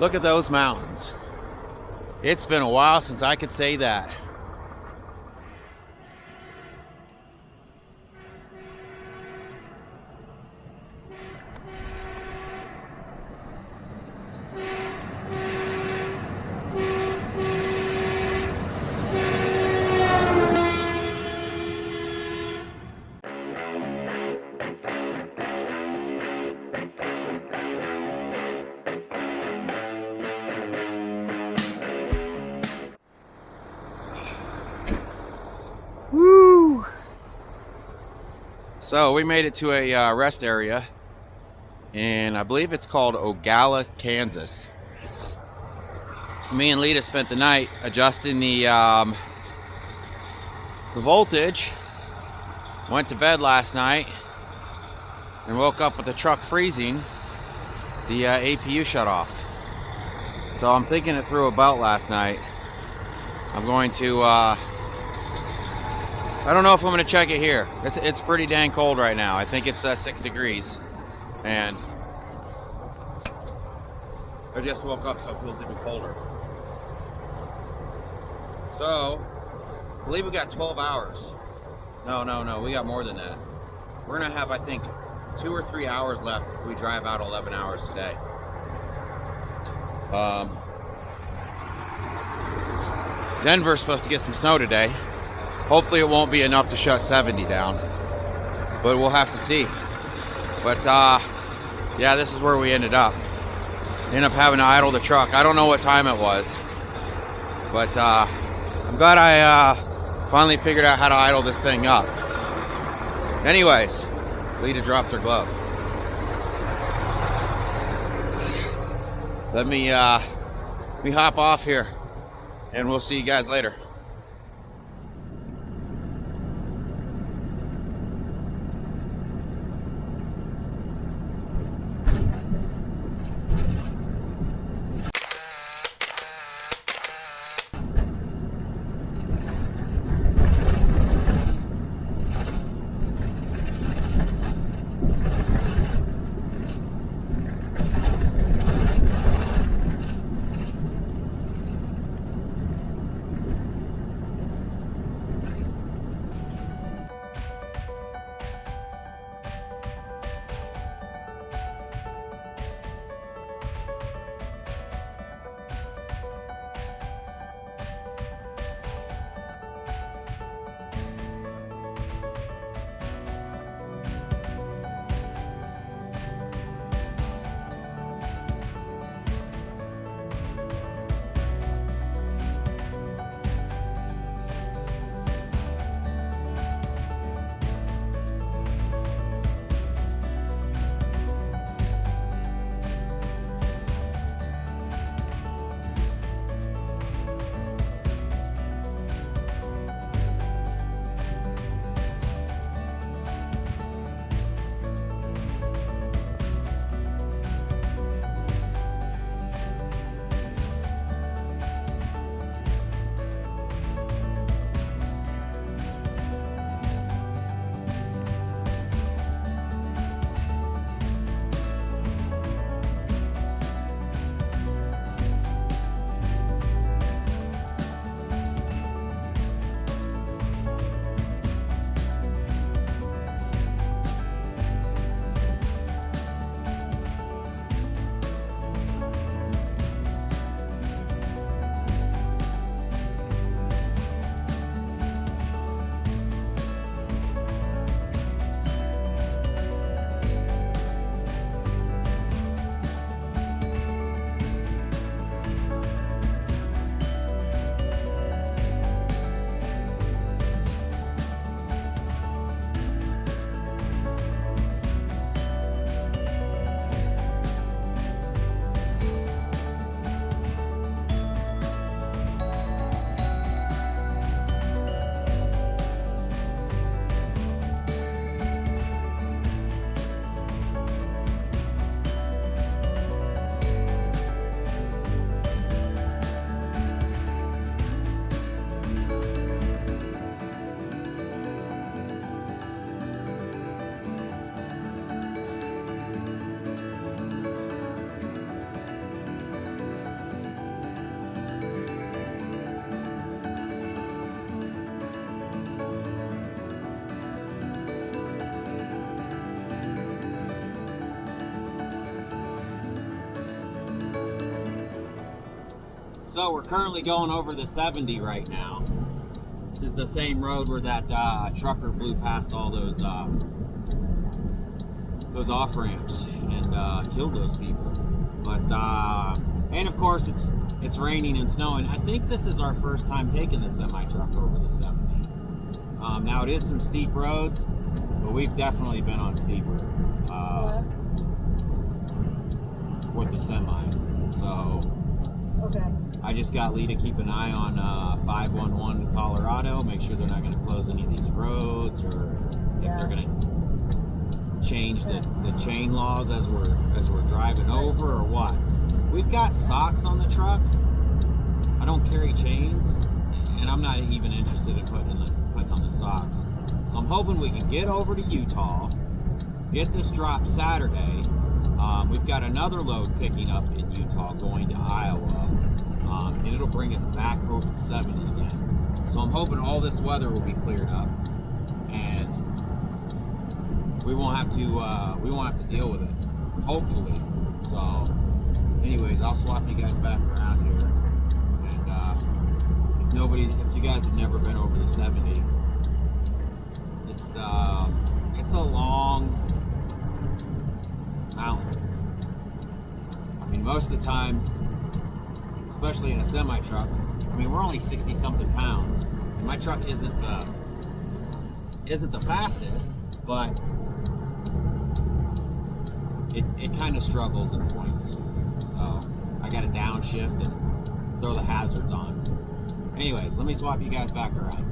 Look at those mountains. It's been a while since I could say that. Woo! So we made it to a rest area, and I believe it's called Ogalla, Kansas. Me and Lita spent the night adjusting the voltage. Went to bed last night and woke up with the truck freezing. The APU shut off. So I'm thinking it through about last night. I'm going to I don't know if I'm going to check it here. It's pretty dang cold right now. I think it's 6 degrees. And I just woke up, so it feels even colder. So, I believe we got 12 hours. No, we got more than that. We're going to have, I think, 2 or 3 hours left if we drive out 11 hours today. Denver's supposed to get some snow today. Hopefully it won't be enough to shut 70 down, but we'll have to see. But yeah, this is where we ended up. Ended up having to idle the truck. I don't know what time it was, but I'm glad I finally figured out how to idle this thing up. Anyways, Lita dropped her glove. Let me hop off here, and we'll see you guys later. So we're currently going over the 70 right now. This is the same road where that trucker blew past all those off-ramps and killed those people. But and of course it's raining and snowing. I think this is our first time taking the semi-truck over the 70. Now it is some steep roads, but we've definitely been on steeper with the semi. So okay. I just got Lee to keep an eye on 511 in Colorado, make sure they're not going to close any of these roads, or if they're going to change the chain laws as we're driving over, or what. We've got socks on the truck. I don't carry chains, and I'm not even interested in putting on the socks. So I'm hoping we can get over to Utah, get this drop Saturday. We've got another load picking up in Utah going to Iowa, and it'll bring us back over the 70 again. So I'm hoping all this weather will be cleared up, and we won't have to deal with it, hopefully. So anyways, I'll swap you guys back around here, and if you guys have never been over the 70, it's a long mountain. I mean, most of the time, especially in a semi truck, I mean, we're only 60 something pounds, and my truck isn't the fastest, but it kind of struggles in points. So I got to downshift and throw the hazards on. Anyways, let me swap you guys back around.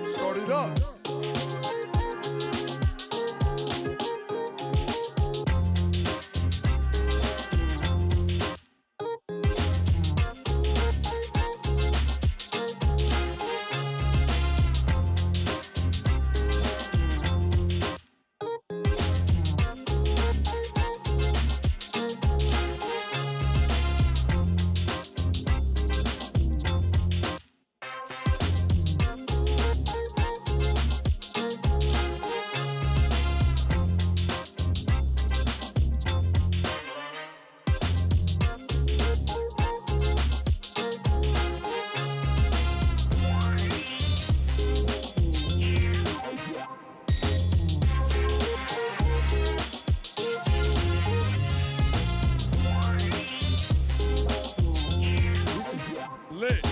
Start it up. Lit.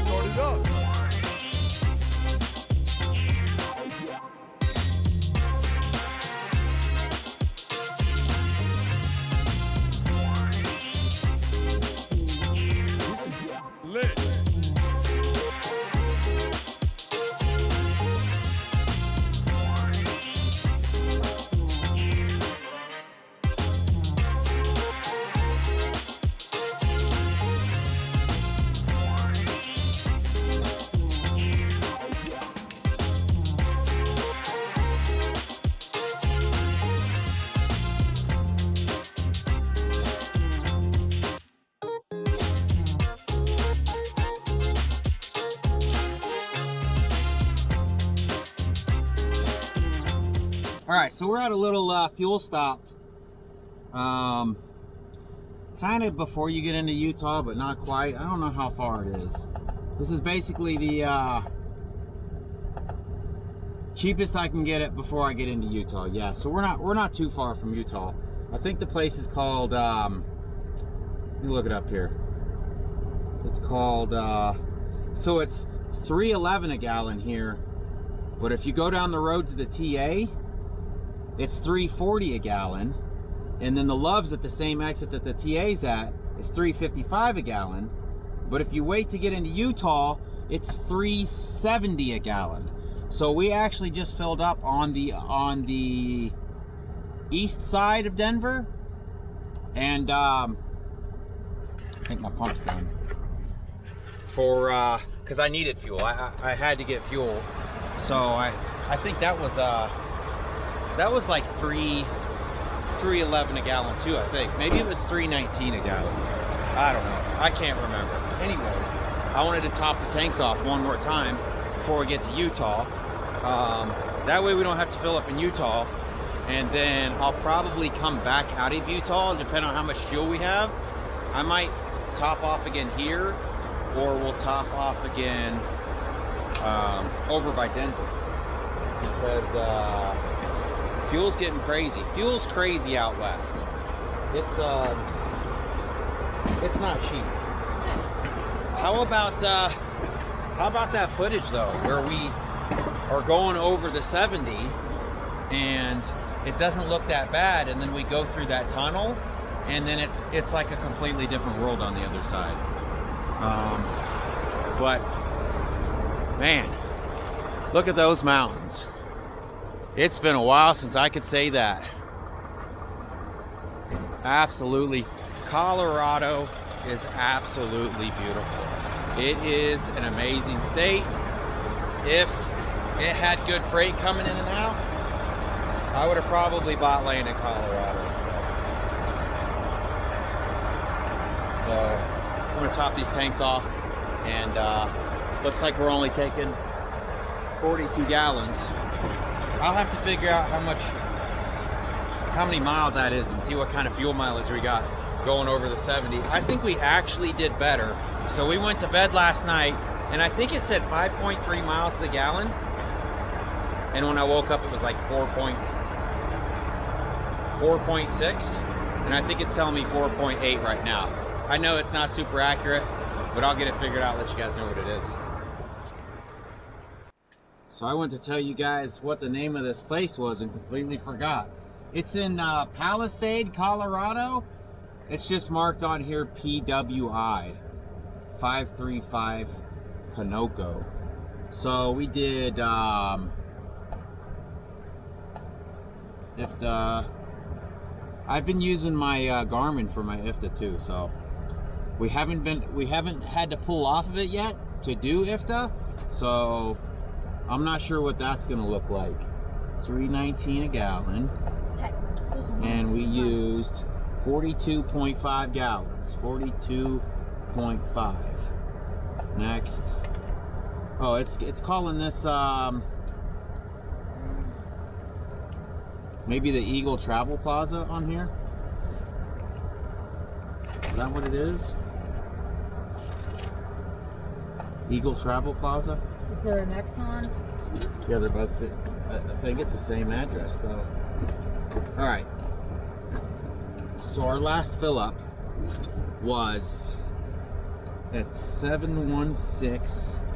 Start it up. This is lit. All right, so we're at a little fuel stop, kind of before you get into Utah, but not quite. I don't know how far it is. This is basically the cheapest I can get it before I get into Utah. Yeah, so we're not too far from Utah. I think the place is called. Let me look it up here. It's called. So it's $3.11 a gallon here, but if you go down the road to the TA, it's $3.40 a gallon, and then the Love's at the same exit that the TA's at is $3.55 a gallon. But if you wait to get into Utah, it's $3.70 a gallon. So we actually just filled up on the east side of Denver, and I think my pump's done. For because I needed fuel, I had to get fuel, so I think that was like $3.11 a gallon too. I think maybe it was $3.19 a gallon. I don't know. I can't remember. Anyways, I wanted to top the tanks off one more time before we get to Utah. That way we don't have to fill up in Utah. And then I'll probably come back out of Utah, depending on how much fuel we have. I might top off again here, or we'll top off again over by Denver. Because fuel's getting crazy. Fuel's crazy out west. It's not cheap. How about that footage though, where we are going over the 70 and it doesn't look that bad, and then we go through that tunnel, and then it's like a completely different world on the other side. But man, look at those mountains. It's been a while since I could say that. Absolutely. Colorado is absolutely beautiful. It is an amazing state. If it had good freight coming in and out, I would have probably bought land in Colorado instead. So I'm gonna top these tanks off, and looks like we're only taking 42 gallons. I'll have to figure out how many miles that is and see what kind of fuel mileage we got going over the 70. I think we actually did better. So we went to bed last night, and I think it said 5.3 miles to the gallon. And when I woke up, it was like 4.6. And I think it's telling me 4.8 right now. I know it's not super accurate, but I'll get it figured out, let you guys know what it is. So I want to tell you guys what the name of this place was and completely forgot. It's in Palisade, Colorado. It's just marked on here PWI 535 Pinoco. So we did IFTA. I've been using my Garmin for my IFTA too, so we haven't had to pull off of it yet to do IFTA. So I'm not sure what that's gonna look like. $3.19 a gallon, and we used 42.5 gallons. 42.5. Next. Oh, it's calling this maybe the Eagle Travel Plaza on here. Is that what it is? Eagle Travel Plaza? Is there an X on? Yeah, they're both. I think it's the same address though. All right. So our last fill up was at 716.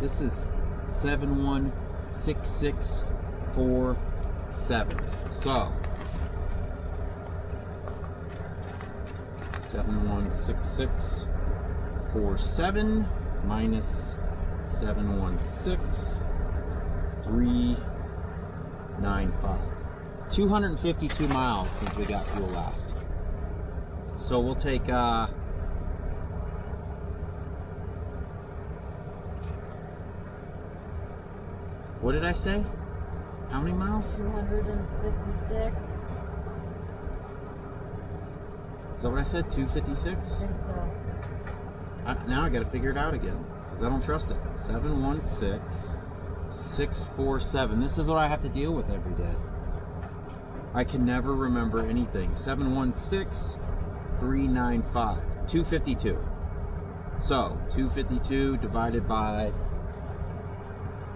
This is 716647. So 716647 minus 716,395. 252 miles since we got fuel last. So we'll take what did I say? How many miles? 256. Is that what I said? 256? I think so. Now I got to figure it out again because I don't trust it. 716647. This is what I have to deal with every day. I can never remember anything. 716,395. 252. So 252 divided by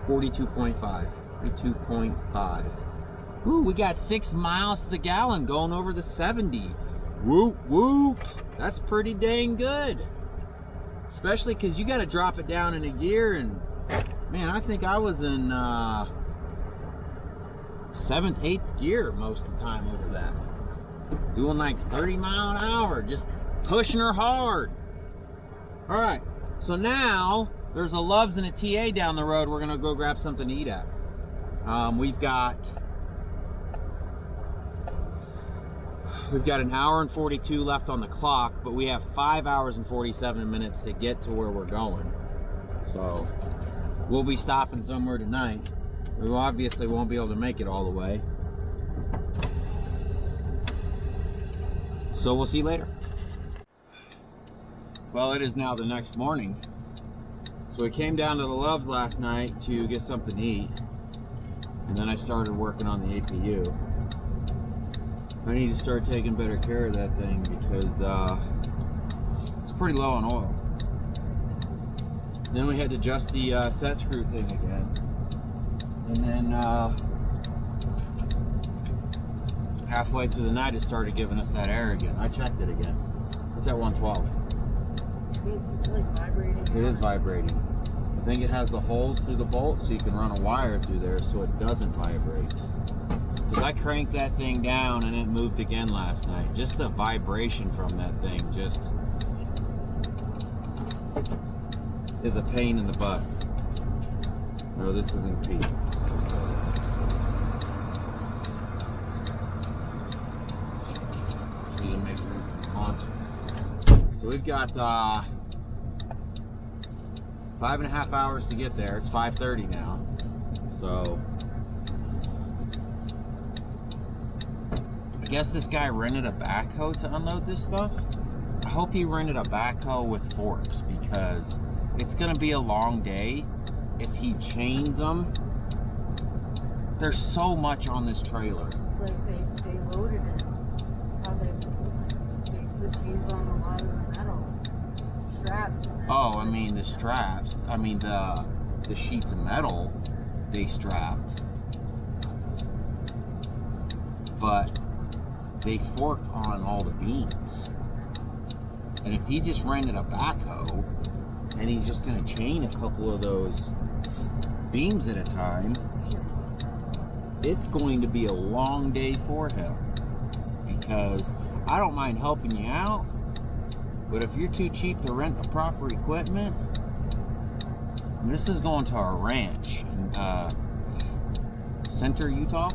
42.5. 42.5. Ooh, we got 6 miles to the gallon going over the 70. Whoop, whoop. That's pretty dang good. Especially because you got to drop it down in a gear, and man, I think I was in 7th, 8th gear most of the time over that. Doing like 30 mile an hour, just pushing her hard. All right, so now there's a Love's and a TA down the road. We're gonna go grab something to eat at. We've got an hour and 42 left on the clock, but we have 5 hours and 47 minutes to get to where we're going. So we'll be stopping somewhere tonight. We obviously won't be able to make it all the way. So we'll see you later. Well, it is now the next morning. So we came down to the Loves last night to get something to eat, and then I started working on the APU. I need to start taking better care of that thing because it's pretty low on oil. Then we had to adjust the set screw thing again, and then halfway through the night it started giving us that error again. I checked it again. It's at 112. It's just like vibrating. It is vibrating. I think it has the holes through the bolt so you can run a wire through there so it doesn't vibrate. Because I cranked that thing down and it moved again last night. Just the vibration from that thing just is a pain in the butt. No, this isn't Pete. This is, so you make room for the monster. So we've got 5.5 hours to get there. It's 5:30 now. So I guess this guy rented a backhoe to unload this stuff. I hope he rented a backhoe with forks because it's gonna be a long day if he chains them. There's so much on this trailer. It's just like they loaded it. That's how they put chains on a lot of the metal straps. Oh, I mean the straps. I mean the sheets of metal they strapped, but they forked on all the beams. And if he just rented a backhoe and he's just going to chain a couple of those beams at a time, it's going to be a long day for him. Because I don't mind helping you out, but if you're too cheap to rent the proper equipment, I mean, this is going to our ranch in Center, Utah.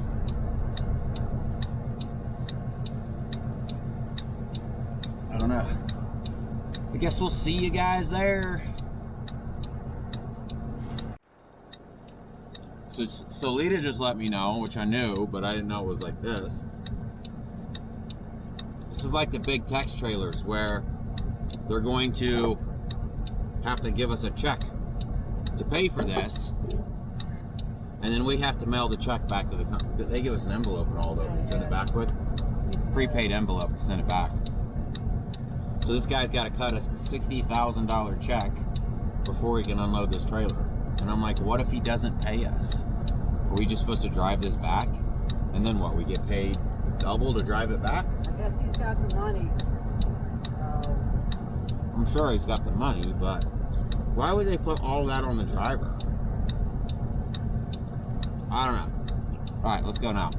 I don't know. I guess we'll see you guys there. So Lita just let me know, which I knew, but I didn't know it was like this. This is like the big text trailers where they're going to have to give us a check to pay for this, and then we have to mail the check back to the company. They give us an envelope and all that to send it back with. Prepaid envelope to send it back. So this guy's got to cut us a $60,000 check before he can unload this trailer. And I'm like, what if he doesn't pay us? Are we just supposed to drive this back? And then what, we get paid double to drive it back? I guess he's got the money. So I'm sure he's got the money, but why would they put all that on the driver? I don't know. All right, let's go now.